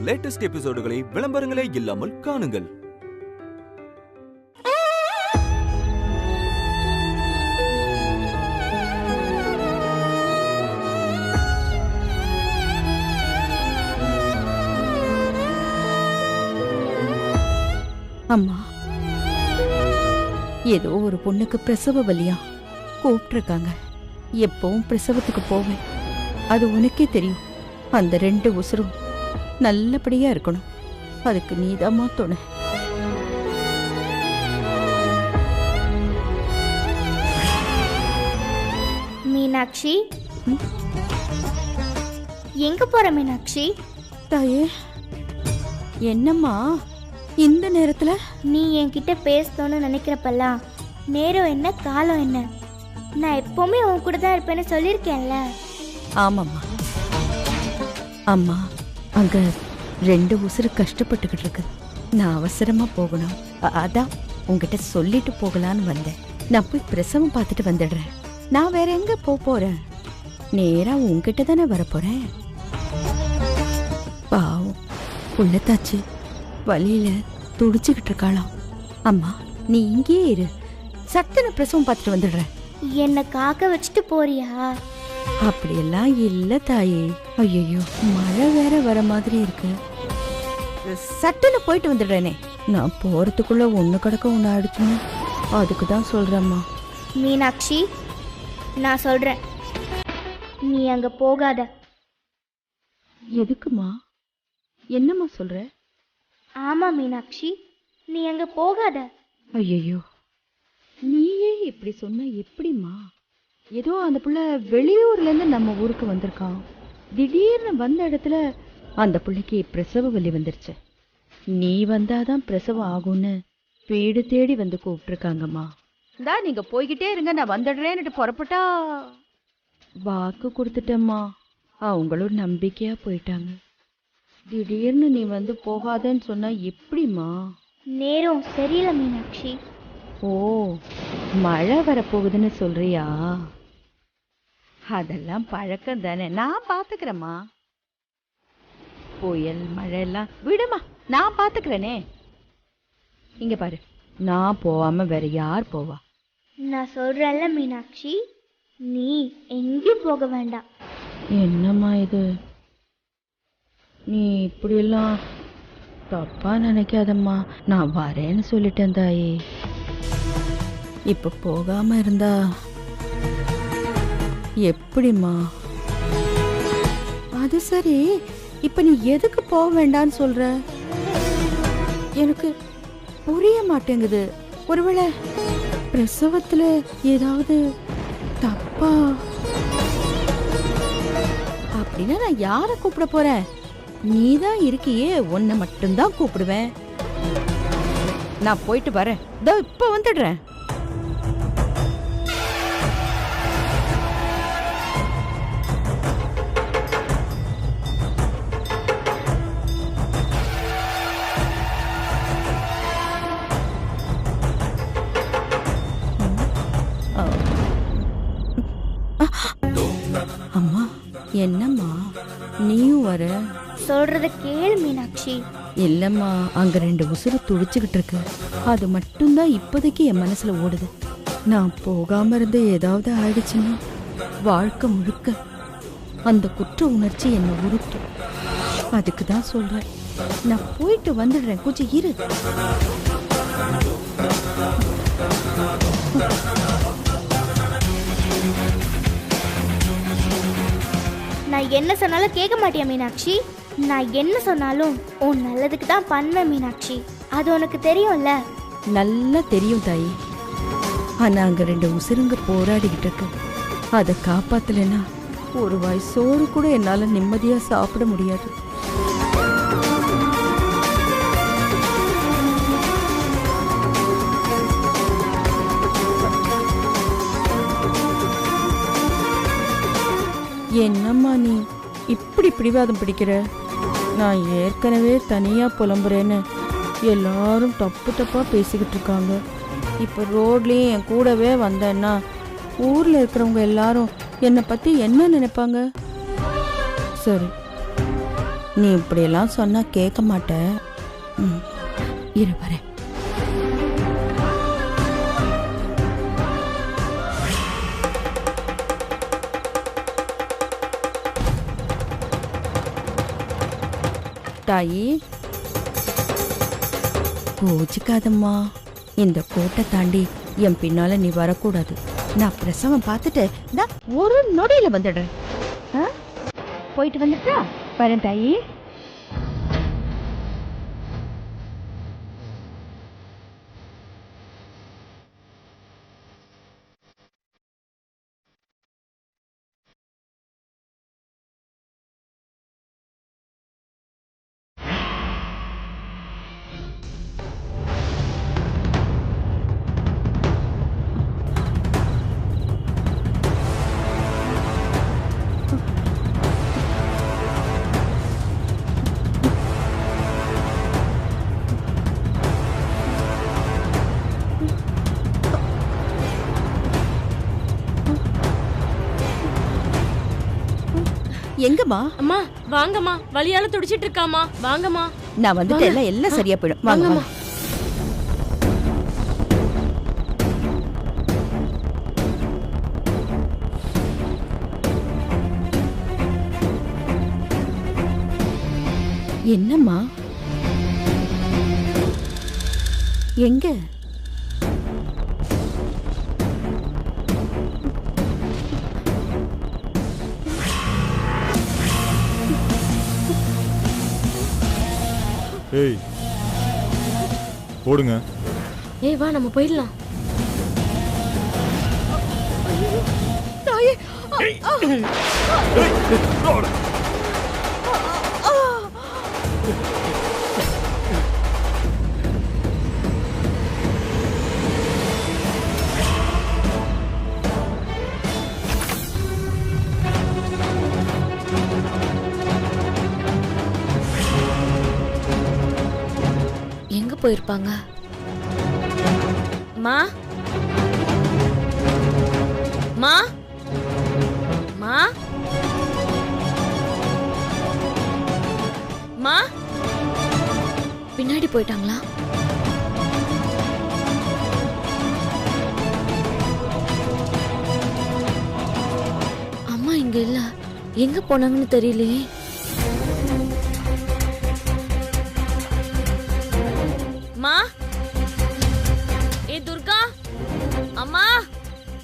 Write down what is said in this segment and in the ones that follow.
Latest எபிசோடுகளை விளம்பரங்களே இல்லாமல் காணுங்கள். அம்மா, ஏதோ ஒரு பொண்ணுக்கு பிரசவ வலியா கூப்பிட்டுருக்காங்க. எப்பவும் பிரசவத்துக்கு போவேன். அது உனக்கே தெரியும். அந்த 2 உசுரும் நல்லபடியா இருக்கணும். அதுக்கு நீதாம்மா துணை. மீனாட்சி, எங்க போற மீனாட்சி? தாயே, என்னம்மா இந்த நேரத்துல? நீ என்கிட்ட பேசணும்னு நினைக்கிறப்பெல்லாம் நேரம் என்ன காலம் என்ன, நான் எப்பவுமே உன் கூட தான் இருப்பேன்னு சொல்லியிருக்கேன்ல. ஆமாம்மா. அம்மா, அங்க 2 உசுறு கஷ்டப்பட்டுக்கிட்டு இருக்கு. நான் அவசரமா போகணும். அதான் உங்ககிட்ட சொல்லிட்டு போகலான்னு வந்தேன். நான் போய் பிரசவம் பார்த்துட்டு வந்துடுறேன். நான் வேற எங்க போறேன்? நேரா உங்ககிட்ட தானே வரப்போறேன். பாவம் உள்ளத்தாச்சு வழியில துடிச்சுக்கிட்டு இருக்காளாம். அம்மா, நீ இங்கேயே இரு. சட்டுன்னு பிரசவம் பார்த்துட்டு வந்துடுறேன். என்ன காக்க வச்சுட்டு போறியா? அப்படியெல்லாம் இல்ல தாயே. ஐயோ, மழை வேற வர மாதிரி இருக்கு. சட்டுன்னு போயிட்டு வந்துடுறேனே. நான் போறதுக்குள்ள ஒண்ணு கிடக்க ஒண்ணு ஆயிடுச்சுன்னு அதுக்கு தான் சொல்றேம்மா. மீனாட்சி, நான் சொல்றேன், நீ அங்க போகாத. எதுக்குமா? என்னம்மா சொல்ற? ஆமா மீனாட்சி, நீ அங்க போகாத. ஐயோ, நீயே இப்படி சொன்ன எப்படிம்மா? ஏதோ அந்த புள்ள வெளியூர்ல இருந்து நம்ம ஊருக்கு வந்திருக்கான். திடீர்னு வந்த இடத்துல அந்த பிள்ளைக்கு பிரசவ வலி வந்துருச்சு. நீ வந்தாதான் பிரசவம் ஆகும்னு வீடு தேடி வந்து கூப்பிட்டுருக்காங்கம்மா. தான் நீங்க போய்கிட்டே இருங்க, நான் வந்துடுறேன்னுட்டு புறப்பட்டா வாக்கு கொடுத்துட்டேம்மா. அவங்களும் நம்பிக்கையா போயிட்டாங்க. திடீர்னு நீ வந்து போகாதன்னு சொன்னா எப்படிம்மா? நேரம் சரியில்லை மீனாட்சி. ஓ, மழை வரப்போகுதுன்னு சொல்றியா? அதெல்லாம் பழக்கம் தானே, நான் பாத்துக்கிறேம்மா. புயல் மழை எல்லாம் விடுமா, நான் பாத்துக்கிறேனே. இங்க பாரு, நான் போகாம வேற யார் போவா? நான் சொல்றேன்ல மீனாட்சி, நீ எங்கேயும் போக வேண்டாம். என்னம்மா இது? நீ இப்படியெல்லாம் தப்பா நினைக்காதம்மா. நான் வரேன்னு சொல்லிட்டேன் தாயே. இப்ப போகாம இருந்தா எப்படிம்மா? அது சரி, இப்ப நீ எதுக்கு போக வேண்டான்னு சொல்ற? எனக்கு புரிய மாட்டேங்குது. ஒருவேளை பிரசவத்துல ஏதாவது தப்பா? அப்படின்னா நான் யாரை கூப்பிட போறேன்? நீதான் இருக்கியே, உன்னை மட்டும்தான் கூப்பிடுவேன். நான் போயிட்டு வரேன், இதோ இப்ப வந்துடுறேன். அம்மா, என்னம்மா நீயும் வர? சொல்றத கேளு மீனாட்சி. இல்லம்மா, அங்க 2 உசுறு துடிச்சுக்கிட்டு இருக்கு. அது மட்டும்தான் இப்போதைக்கு என் மனசுல ஓடுது. நான் போகாம இருந்து ஏதாவது ஆயிடுச்சுன்னா வாழ்க்கை முழுக்க அந்த குற்ற உணர்ச்சி என்னை உறுத்தும். அதுக்கு தான் சொல்றேன், நான் போயிட்டு வந்துடுறேன், கொஞ்சம் இரு. நான் என்ன சொன்னாலும் கேட்க மாட்டியா மீனாட்சி? நான் என்ன சொன்னாலும் உன் நல்லதுக்கு தான் பண்ணுவேன் மீனாட்சி. அது உனக்கு தெரியும்ல? நல்லா தெரியும் தாயி. ஆனா அங்க 2 உசுருங்க போராடிக்கிட்டு இருக்கு. அதை காப்பாத்தலைன்னா ஒரு வாய் சோறு கூட என்னால நிம்மதியா சாப்பிட முடியாது. என்னம்மா நீ இப்படி பிடிவாதம் பிடிக்கிற? நான் ஏற்கனவே தனியா புலம்புறேன்னு எல்லாரும் தப்பு தப்பா பேசிக்கிட்டு இருக்காங்க. இப்போ ரோட்லேயும் என் கூடவே வந்தேன்னா ஊரில் இருக்கிறவங்க எல்லாரும் என்னை பற்றி என்ன நினைப்பாங்க? சரி, நீ இப்படியெல்லாம் சொன்னா கேட்க மாட்ட. இரு வரேன். தாயி கோச்சிக்காதம்மா, இந்த கோட்டை தாண்டி என் பின்னால நீ வரக்கூடாது. நான் பிரசவம் பார்த்துட்டு நான் ஒரு நொடியில வந்துடுறேன். போயிட்டு வந்துட்டா வரேன் தாயி. எங்கம்மா? அம்மா வாங்கம்மா, வலியால துடிச்சிட்டு இருக்காமா, வாங்கம்மா. நான் வந்துட்டு எல்லாம் சரியா போயிடும். வாங்கம்மா. என்னம்மா? எங்க? ஏய் ஓடுங்க. ஏய் வா நம்ம போயிடலாம். எங்க போயிருப்பாங்க? மா மா மா மா பின்னாடி போயிட்டாங்களா? அம்மா இங்க இல்ல, எங்க போனாங்கன்னு தெரியலையே. மா ஏ துர்கா, அம்மா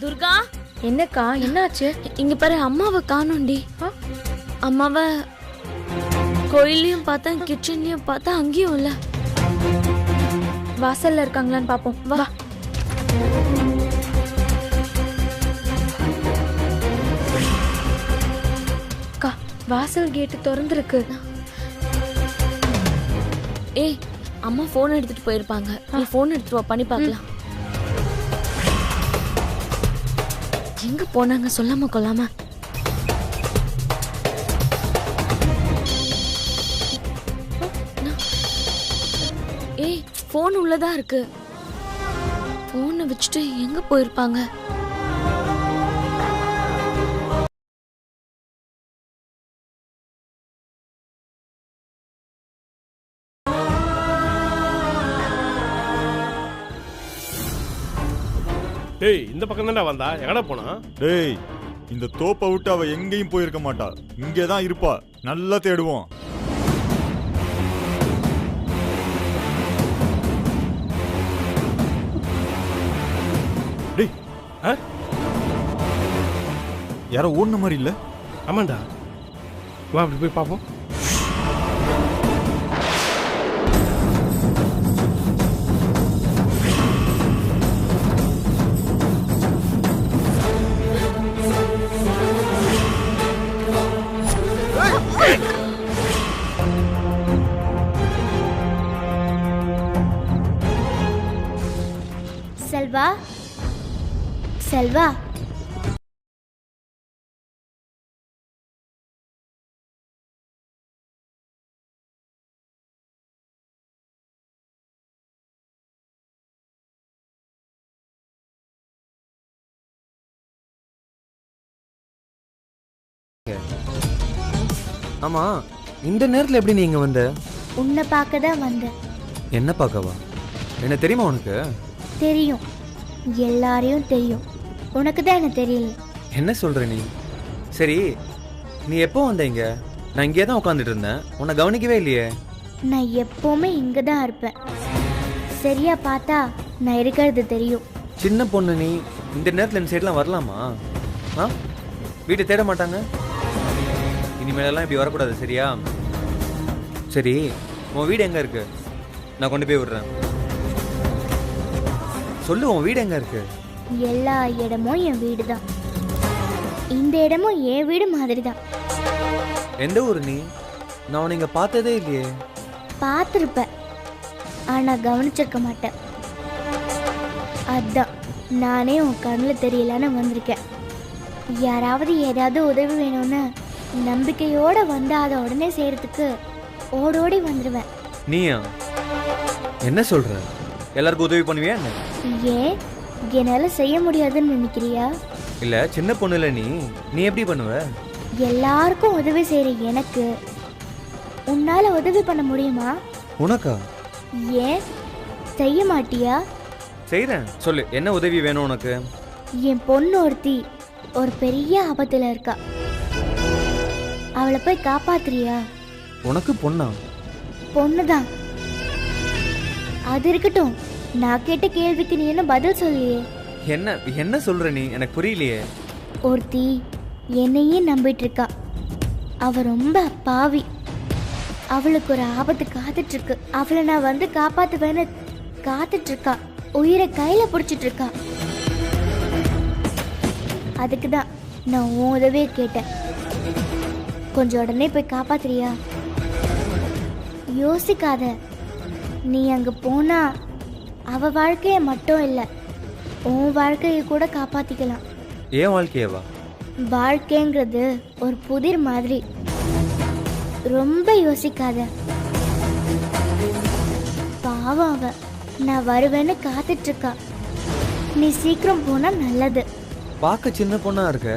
துர்கா. என்னக்கா என்னாச்சு? இங்க பாரு, அம்மாவை காணோண்டி. அம்மாவை கோயிலையும் பார்த்தேன், கிச்சன்லயும் பார்த்தேன், அங்கேயும் இல்ல. வாசல்ல இருக்காங்களான்னு பாப்போம் வா. அக்கா வாசல் கேட்டு திறந்துருக்கு. ஏய் அம்மா போன் எடுத்துட்டு போயிருப்பாங்க, நீ போன் எடுத்துட்டு வா, பண்ணி பார்க்கலாம். எங்க போனாங்க சொல்லாம கொள்ளாம? ஏய் போன் உள்ளதா இருக்கு, போனை வச்சுட்டு எங்க போயிருப்பாங்க? டேய் இந்த பக்கம் தான்டா வந்தா, எங்கடா போனா? டேய் இந்த தோப்பை விட்டு அவ எங்கேயும் போயிருக்க மாட்டா, இங்கே தான் இருப்பா. நல்லா தேடுவோம். டேய் யாரோ ஓடுன மாதிரி இல்ல? ஆமாண்டா, வா அப்படி போய் பார்ப்போம். செல்வா, செல்வா, ஆமா இந்த நேரத்துல எப்படி நீங்க வந்த? உன்னை பார்க்க தான் வந்தேன். என்ன பார்க்கவா? என்ன தெரியுமா உனக்கு? தெரியும், எல்லாரையும் தெரியும். உனக்கு தான் என்ன தெரியல. என்ன சொல்ற நீ? சரி, நீ எப்போ வந்த இங்க? நான் இங்கே தான் உட்காந்துட்டு இருந்தேன், உன்னை கவனிக்கவே இல்லையே. நான் எப்பவுமே இங்க தான் இருப்பேன். சரியா பார்த்தா நான் இருக்கிறது தெரியும். சின்ன பொண்ணு நீ இந்த நேரத்தில் இந்த சைட்லாம் வரலாமா? ஆ, வீட்டை தேட மாட்டாங்க? இனிமேலெல்லாம் இப்படி வரக்கூடாது, சரியா? சரி, உன் வீடு எங்கே இருக்கு? நான் கொண்டு போய் விடுறேன். சொல்லு, உன் வீடு எங்கே இருக்கு? எல்லா இடமும் என் வீடு தான். இந்த இடமும் என் வீடு மாதிரி தான். எந்த ஊர் நீ? நான் உன்னை இங்கே பார்த்ததே இல்லையே. பார்த்துருப்பேன், ஆனால் கவனிச்சிருக்க மாட்டேன். அதான் நானே உன் கண்ணில் தெரியலன்னு வந்திருக்கேன். யாராவது ஏதாவது உதவி வேணும்னு நம்பிக்கையோடு வந்தால் அதை உடனே செய்கிறதுக்கு ஓடோடி வந்துடுவேன். நீயா? என்ன சொல்ற? எல்லாருக்கும் உதவி பண்ணுவியா என்ன? ஏன், என்னால் செய்ய முடியாதுன்னு நினைக்கிறியா? இல்லை, சின்ன பொண்ணு இல்லை நீ. நீ எப்படி பண்ணுவ? எல்லாருக்கும் உதவி செய்கிற எனக்கு உன்னால் உதவி பண்ண முடியுமா? உனக்கா? ஏன் செய்ய மாட்டியா? செய்கிறேன், சொல்லு, என்ன உதவி வேணும் உனக்கு? என் பொண்ணு ஒருத்தி ஒரு பெரிய ஆபத்தில் இருக்கா. அவளை போய் காப்பாத்துறியா? உனக்கு பொண்ணா? பொண்ணுதான். அது இருக்கட்டும், நான் கேட்ட கேள்விக்கு நீ என்ன பதில் சொல்லியே. என்ன என்ன சொல்ற நீ? எனக்கு புரியலையே. ஒருத்தி என்னையே நம்பிட்டு இருக்கா. அவ ரொம்ப பாவி. அவளுக்கு ஒரு ஆபத்து காத்துட்டு இருக்கு. அவளை நான் வந்து காப்பாத்துவேன்னு காத்துட்டு இருக்கா. உயிரை கையில பிடிச்சிட்டு இருக்கா. அதுக்கு தான் நான் உன் உதவியை கேட்டேன். கொஞ்சம் உடனே போய் காப்பாத்துறியா? யோசிக்காத. நீ அங்க போனா அவ வாழ்க்கையை மட்டும் இல்லை, உன் வாழ்க்கையை கூட காப்பாத்திக்கலாம். ஏன் வாழ்க்கையவா? வாழ்க்கைங்கிறது ஒரு புதிர் மாதிரி. ரொம்ப யோசிக்காத. பாவம் அவ. நான் வருவேன்னு காத்துட்டு இருக்கா. நீ சீக்கிரம் போனா நல்லது. பார்க்க சின்ன பொண்ணா இருக்க,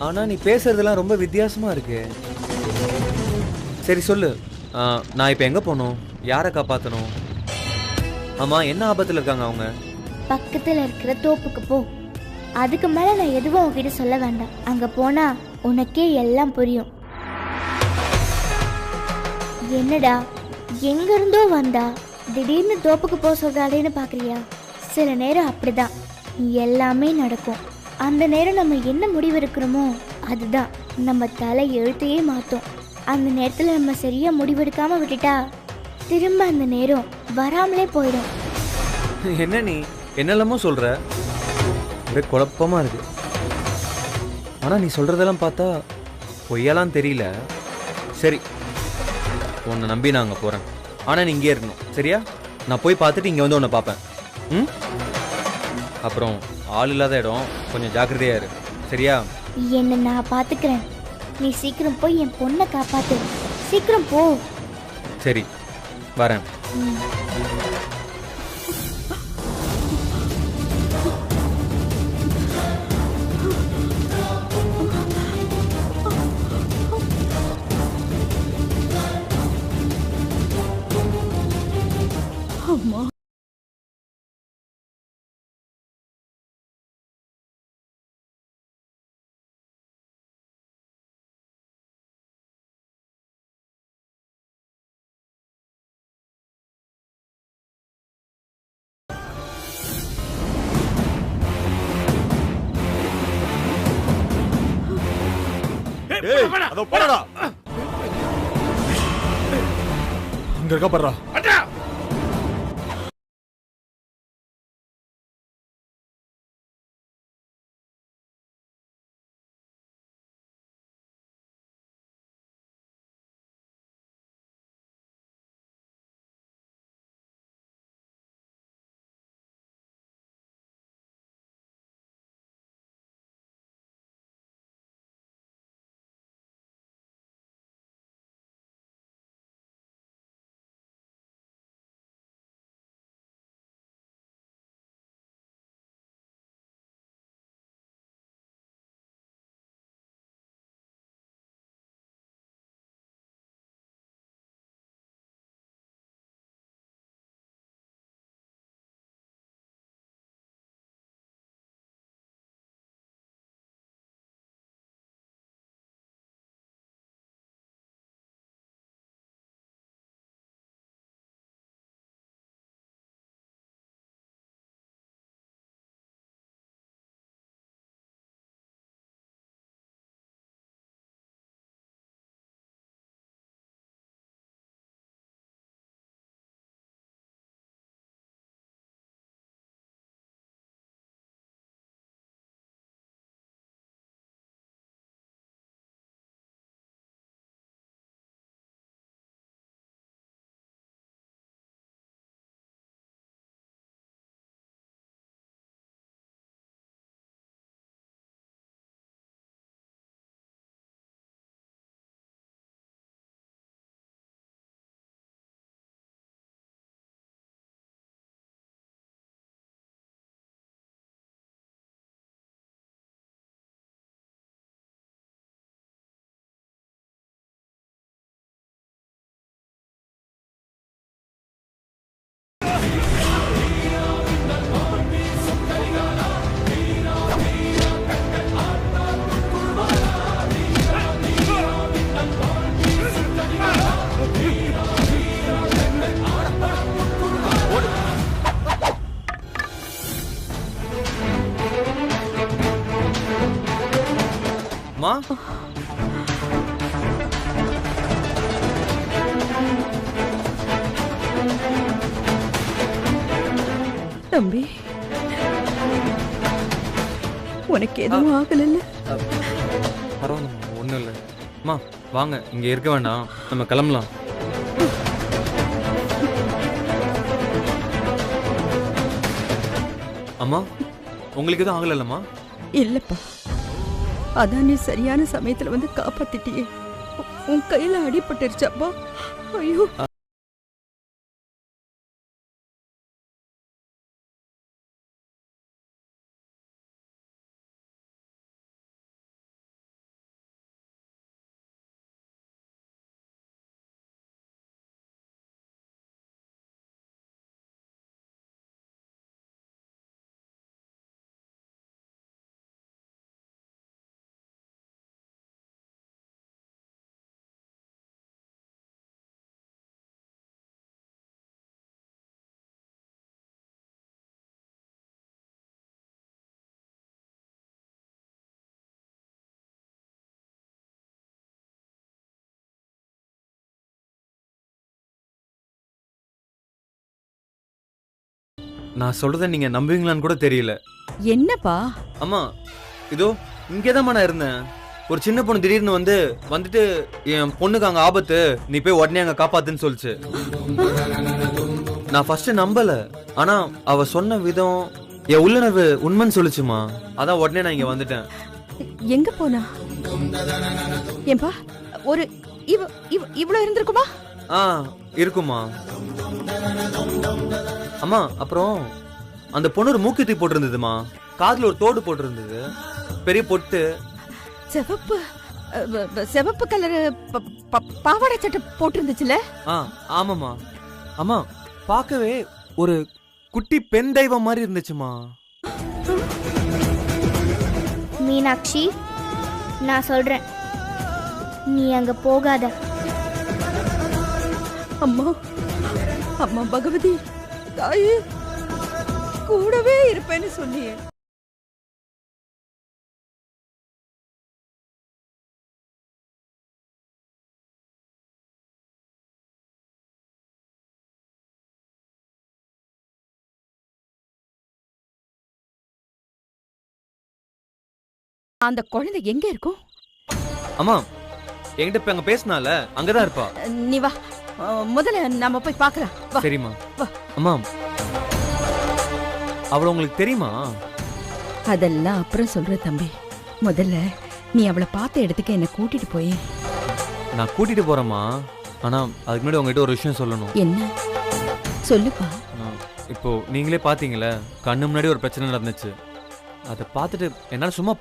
ஆனா நீ பேசுறதெல்லாம் ரொம்ப வித்தியாசமா இருக்கு. சரி சொல்லு, நான் இப்போ எங்க போகணும்? யாரை காப்பாற்றணும்? ஆமா, என்ன ஆபத்தில் இருக்காங்க அவங்க? பக்கத்துல இருக்கிற தோப்புக்கு போ. அதுக்கு மேல நான் எதுவும் உன்கிட்ட சொல்ல வேண்டாம். அங்க போனா உனக்கே எல்லாம் புரியும். என்னடா, எங்க இருந்தோ வந்தா திடீர்னு தோப்புக்கு போக சொல்றாளேன்னு பாக்குறியா? சில நேரம் அப்படிதான் எல்லாமே நடக்கும். அந்த நேரம் நம்ம என்ன முடிவு இருக்கிறோமோ அதுதான் நம்ம தலை எழுத்தையே மாற்றும். அந்த நேரத்தில் நம்ம சரியா முடிவெடுக்காம விட்டுட்டா திரும்ப அந்த நேரம் வராமலே போயிடும். என்ன நீ என்னெல்லாமோ சொல்ற? ஒரே குழப்பமா இருக்கு. ஆனா நீ சொல்றதெல்லாம் பார்த்தா பொய்யெல்லாம் தெரியல. சரி, உன்னை நம்பி நான் அங்கே போறேன். ஆனா நீ இங்கே இருக்கணும், சரியா? நான் போய் பார்த்துட்டு இங்கே வந்து உன்னை பார்ப்பேன். ம், அப்புறம் ஆள் இல்லாத இடம், கொஞ்சம் ஜாக்கிரதையா இரு, சரியா? என்ன நான் பார்த்துக்கிறேன். நீ சீக்கிரம் போய் என் பொண்ணை காப்பாத்து. சீக்கிரம் போ. சரி, வரேன். அம்மா. ஏய், அதோ போடா. அங்க இருக்கா பாருடா. அடா தம்பி உனக்கு எதுவும் ஆகலைல்ல? பரவாயில்லம்மா, ஒன்றும் இல்லை. அம்மா வாங்க, இங்கே இருக்க வேண்டாம், நம்ம கிளம்பலாம். அம்மா உங்களுக்கு எதுவும் ஆகலைல்லம்மா? இல்லப்பா, அதான் நீ சரியான சமயத்துல வந்து காப்பாத்திட்டியே. உன் கையில அடிபட்டுருச்சாப்பா? ஐயோ. நான் சொல்றதை நீங்க நம்புவீங்களான்னு கூட தெரியல. என்னப்பா? அம்மா இதோ இங்கேதாம்மா நான் இருந்தேன். ஒரு சின்ன பொண்ணு திடீர்னு வந்துட்டு என் பொண்ணுக்கு அங்க ஆபத்து, நீ போய் உடனே அங்க காப்பாத்துன்னு சொல்லிச்சு. நான் ஃபர்ஸ்ட் நம்பல, ஆனா அவ சொன்ன விதம் என் உள்ளுணர்வு உண்மைன்னு சொல்லுச்சுமா. அதான் உடனே நான் இங்க வந்துட்டேன். எங்க போனா? ஏன்பா ஒரு இவ்வளவு இருந்திருக்குமா? இருக்குமா. அம்மா அப்புறம் அந்த பொண்ணு ஒரு மூக்குத்தி போட்டிருந்ததுமா, காதுல ஒரு தோடு போட்டிருந்தது, பெரிய பொட்டு, சிவப்பு கலர் பாவாடை சட்டை போட்டிருந்துச்சுல? ஆமாமா. அம்மா பார்க்கவே ஒரு குட்டி பெண் தெய்வம் மாதிரி இருந்துச்சுமா. மீனாட்சி, நான் சொல்றேன், நீ அங்க போகாத. அம்மா அம்மா பகவதி தாயே, கூடவே இருப்பேன்னு சொன்னியே. அந்த குழந்தை எங்க இருக்கும்? அம்மா என்கிட்ட இப்ப அங்க பேசினால அங்கதான் இருப்பா. நீ வா, முதல்ல நாம போய் பார்க்கலாம். வா. சரிம்மா. வா. அம்மா அவள உங்களுக்கு தெரியுமா? அதெல்லாம் அப்புறம் சொல்ற தம்பி. முதல்ல நீ அவளை பார்த்த இடத்துக்கு என்ன கூட்டிட்டு போய். நான் கூட்டிட்டு போறேம்மா, ஆனா அதுக்கு முன்னாடி உங்ககிட்ட ஒரு விஷயம் சொல்லணும். என்ன? சொல்லுப்பா. இப்போ நீங்களே பாத்தீங்களே, கண்ணு முன்னாடி ஒரு பிரச்சனை நடந்துச்சு. அதை பார்த்துட்டு என்னால சும்மா